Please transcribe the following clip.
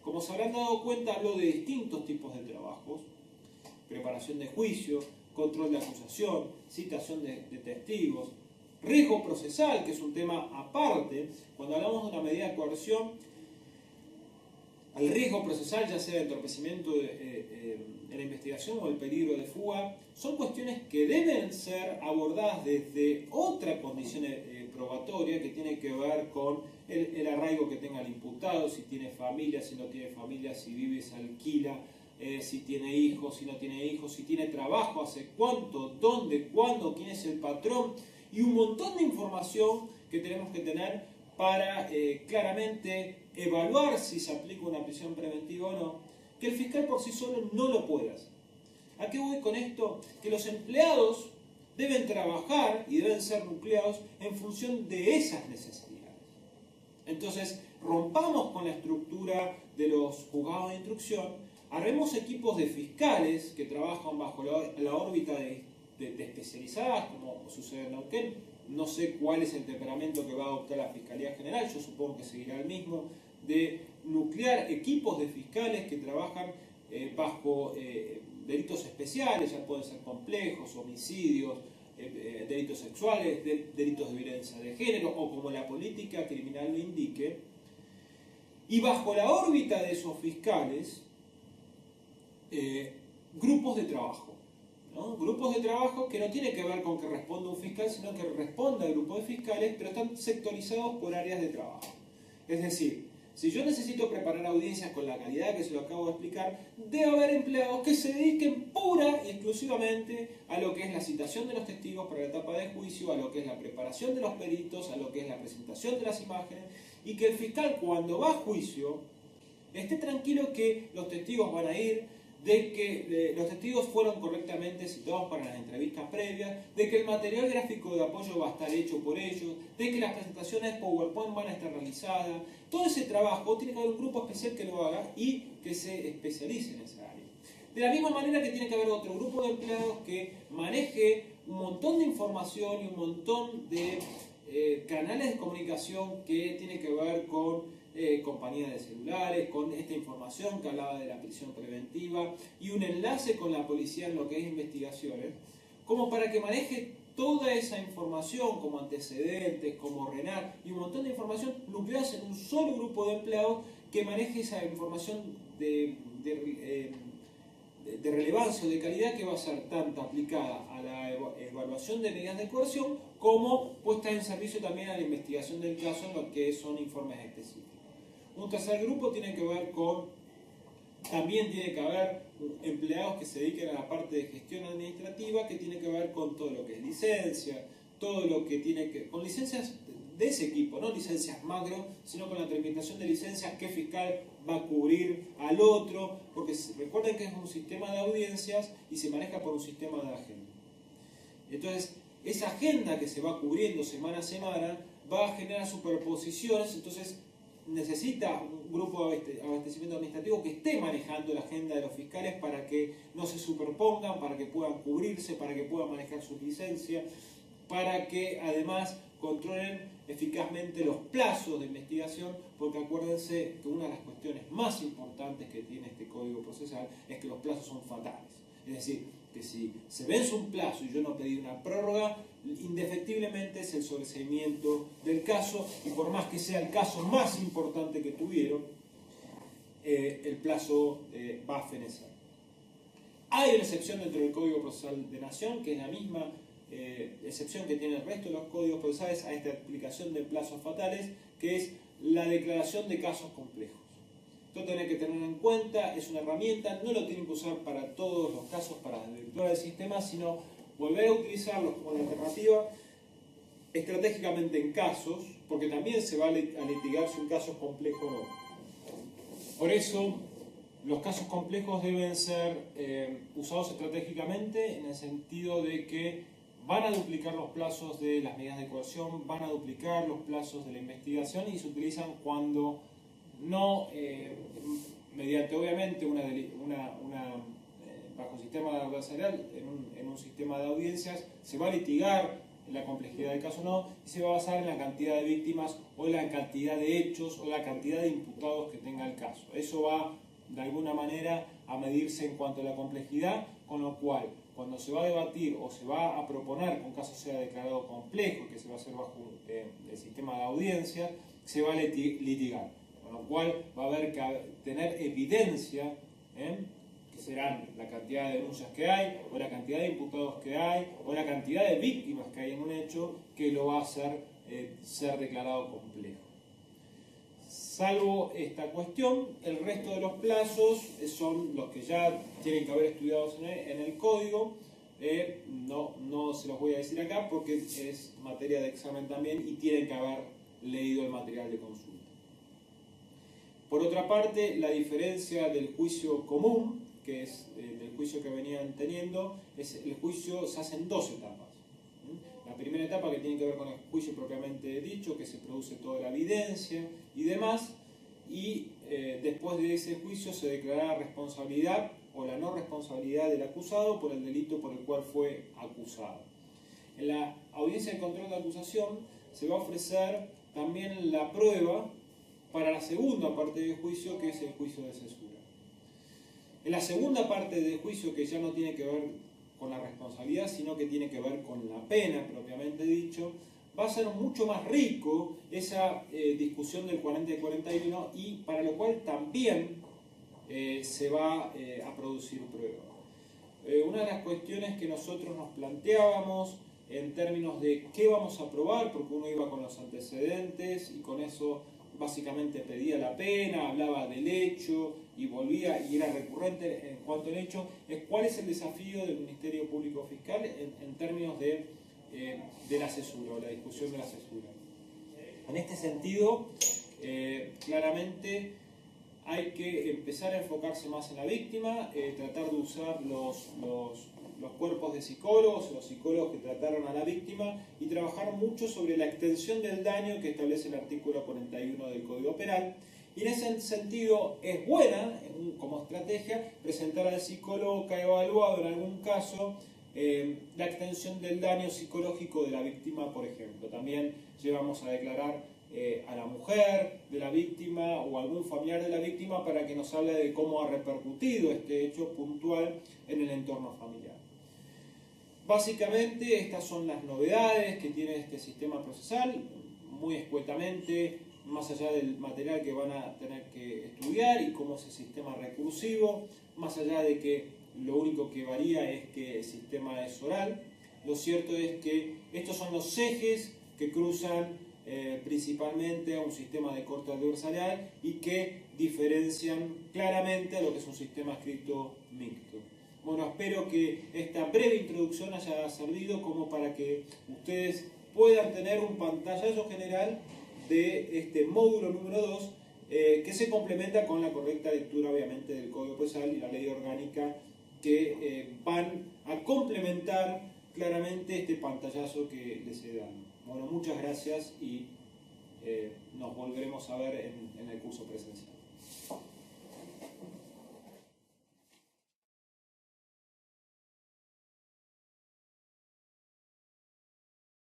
Como se habrán dado cuenta, hablo de distintos tipos de trabajos: preparación de juicio, control de acusación, citación de testigos, riesgo procesal, que es un tema aparte. Cuando hablamos de una medida de coerción, al riesgo procesal, ya sea el entorpecimiento en la investigación o el peligro de fuga, son cuestiones que deben ser abordadas desde otra condición probatoria, que tiene que ver con el arraigo que tenga el imputado, si tiene familia, si no tiene familia, si vive, si alquila, si tiene hijos, si no tiene hijos, si tiene trabajo, hace cuánto, dónde, cuándo, quién es el patrón, y un montón de información que tenemos que tener para claramente evaluar si se aplica una prisión preventiva o no, que el fiscal por sí solo no lo puede hacer. ¿A qué voy con esto? Que los empleados deben trabajar y deben ser nucleados en función de esas necesidades. Entonces, rompamos con la estructura de los juzgados de instrucción, armemos equipos de fiscales que trabajan bajo la órbita de especializadas, como sucede en Neuquén. No sé cuál es el temperamento que va a adoptar la Fiscalía General, yo supongo que seguirá el mismo, de nuclear equipos de fiscales que trabajan bajo delitos especiales, ya pueden ser complejos, homicidios, delitos sexuales, delitos de violencia de género, o como la política criminal lo indique. Y bajo la órbita de esos fiscales, grupos de trabajo. ¿No? Grupos de trabajo que no tienen que ver con que responda un fiscal, sino que responda al grupo de fiscales, pero están sectorizados por áreas de trabajo. Es decir, si yo necesito preparar audiencias con la calidad que se lo acabo de explicar, debe haber empleados que se dediquen pura y exclusivamente a lo que es la citación de los testigos para la etapa de juicio, a lo que es la preparación de los peritos, a lo que es la presentación de las imágenes, y que el fiscal, cuando va a juicio, esté tranquilo que los testigos van a ir, de que los testigos fueron correctamente citados para las entrevistas previas, de que el material gráfico de apoyo va a estar hecho por ellos, de que las presentaciones PowerPoint van a estar realizadas. Todo ese trabajo tiene que haber un grupo especial que lo haga y que se especialice en esa área. De la misma manera que tiene que haber otro grupo de empleados que maneje un montón de información y un montón de canales de comunicación que tiene que ver con compañías de celulares, con esta información que hablaba de la prisión preventiva y un enlace con la policía en lo que es investigaciones, como para que maneje toda esa información como antecedentes, como RENAR y un montón de información nucleadas en un solo grupo de empleados que maneje esa información de relevancia o de calidad, que va a ser tanto aplicada a la evaluación de medidas de coerción como puesta en servicio también a la investigación del caso en lo que son informes específicos. Un tercer grupo tiene que ver con, también tiene que haber empleados que se dediquen a la parte de gestión administrativa, que tiene que ver con todo lo que es licencia, todo lo que tiene que, con licencias de ese equipo, no licencias macro, sino con la tramitación de licencias, qué fiscal va a cubrir al otro, porque recuerden que es un sistema de audiencias y se maneja por un sistema de agenda. Entonces, esa agenda que se va cubriendo semana a semana va a generar superposiciones, entonces necesita un grupo de abastecimiento administrativo que esté manejando la agenda de los fiscales para que no se superpongan, para que puedan cubrirse, para que puedan manejar sus licencias, para que además controlen eficazmente los plazos de investigación, porque acuérdense que una de las cuestiones más importantes que tiene este Código Procesal es que los plazos son fatales. Es decir, que si se vence un plazo y yo no pedí una prórroga, indefectiblemente es el sobreseimiento del caso, y por más que sea el caso más importante que tuvieron, el plazo va a fenecer. Hay una excepción dentro del Código Procesal de Nación, que es la misma excepción que tiene el resto de los códigos procesales a esta aplicación de plazos fatales, que es la declaración de casos complejos. Esto tienen que tener en cuenta, es una herramienta, no lo tienen que usar para todos los casos para desvirtuar el sistema, sino volver a utilizarlos como una alternativa estratégicamente en casos, porque también se va a litigar si un caso es complejo o no. Por eso, los casos complejos deben ser usados estratégicamente en el sentido de que van a duplicar los plazos de las medidas de coerción, van a duplicar los plazos de la investigación, y se utilizan cuando no, mediante obviamente bajo sistema adversarial, en un sistema de audiencias, se va a litigar la complejidad del caso no, y se va a basar en la cantidad de víctimas o en la cantidad de hechos o la cantidad de imputados que tenga el caso. Eso va de alguna manera a medirse en cuanto a la complejidad, con lo cual cuando se va a debatir o se va a proponer que un caso sea declarado complejo, que se va a hacer bajo el sistema de audiencia, se va a litigar, con lo cual va a haber que tener evidencia, que serán la cantidad de denuncias que hay, o la cantidad de imputados que hay, o la cantidad de víctimas que hay en un hecho, que lo va a hacer ser declarado complejo. Salvo esta cuestión, el resto de los plazos son los que ya tienen que haber estudiado en el código. No se los voy a decir acá porque es materia de examen también y tienen que haber leído el material de consulta. Por otra parte, la diferencia del juicio común, que es del juicio que venían teniendo, es el juicio se hace en dos etapas. La primera etapa, que tiene que ver con el juicio propiamente dicho, que se produce toda la evidencia y demás, y después de ese juicio se declarará responsabilidad o la no responsabilidad del acusado por el delito por el cual fue acusado. En la audiencia de control de acusación se va a ofrecer también la prueba para la segunda parte del juicio, que es el juicio de cesura. En la segunda parte del juicio, que ya no tiene que ver con la responsabilidad, sino que tiene que ver con la pena propiamente dicho, va a ser mucho más rico esa discusión del 40 y 41, y para lo cual también se va a producir prueba. Una de las cuestiones que nosotros nos planteábamos en términos de qué vamos a probar, porque uno iba con los antecedentes y con eso básicamente pedía la pena, hablaba del hecho y volvía y era recurrente en cuanto al hecho, es cuál es el desafío del Ministerio Público Fiscal en términos de la cesura o la discusión de la cesura. En este sentido, claramente hay que empezar a enfocarse más en la víctima, tratar de usar los cuerpos de psicólogos, los psicólogos que trataron a la víctima, y trabajar mucho sobre la extensión del daño que establece el artículo 41 del Código Penal. Y en ese sentido es buena, como estrategia, presentar al psicólogo que ha evaluado en algún caso la extensión del daño psicológico de la víctima, por ejemplo. También llevamos a declarar a la mujer de la víctima o algún familiar de la víctima para que nos hable de cómo ha repercutido este hecho puntual en el entorno familiar. Básicamente estas son las novedades que tiene este sistema procesal, muy escuetamente, más allá del material que van a tener que estudiar y cómo es el sistema recursivo, más allá de que lo único que varía es que el sistema es oral. Lo cierto es que estos son los ejes que cruzan principalmente a un sistema de corte adversarial y que diferencian claramente a lo que es un sistema escrito mixto. Bueno, espero que esta breve introducción haya servido como para que ustedes puedan tener un pantallazo general de este módulo número 2 que se complementa con la correcta lectura obviamente del Código Procesal y la ley orgánica, que van a complementar claramente este pantallazo que les he dado. Bueno, muchas gracias y nos volveremos a ver en el curso presencial.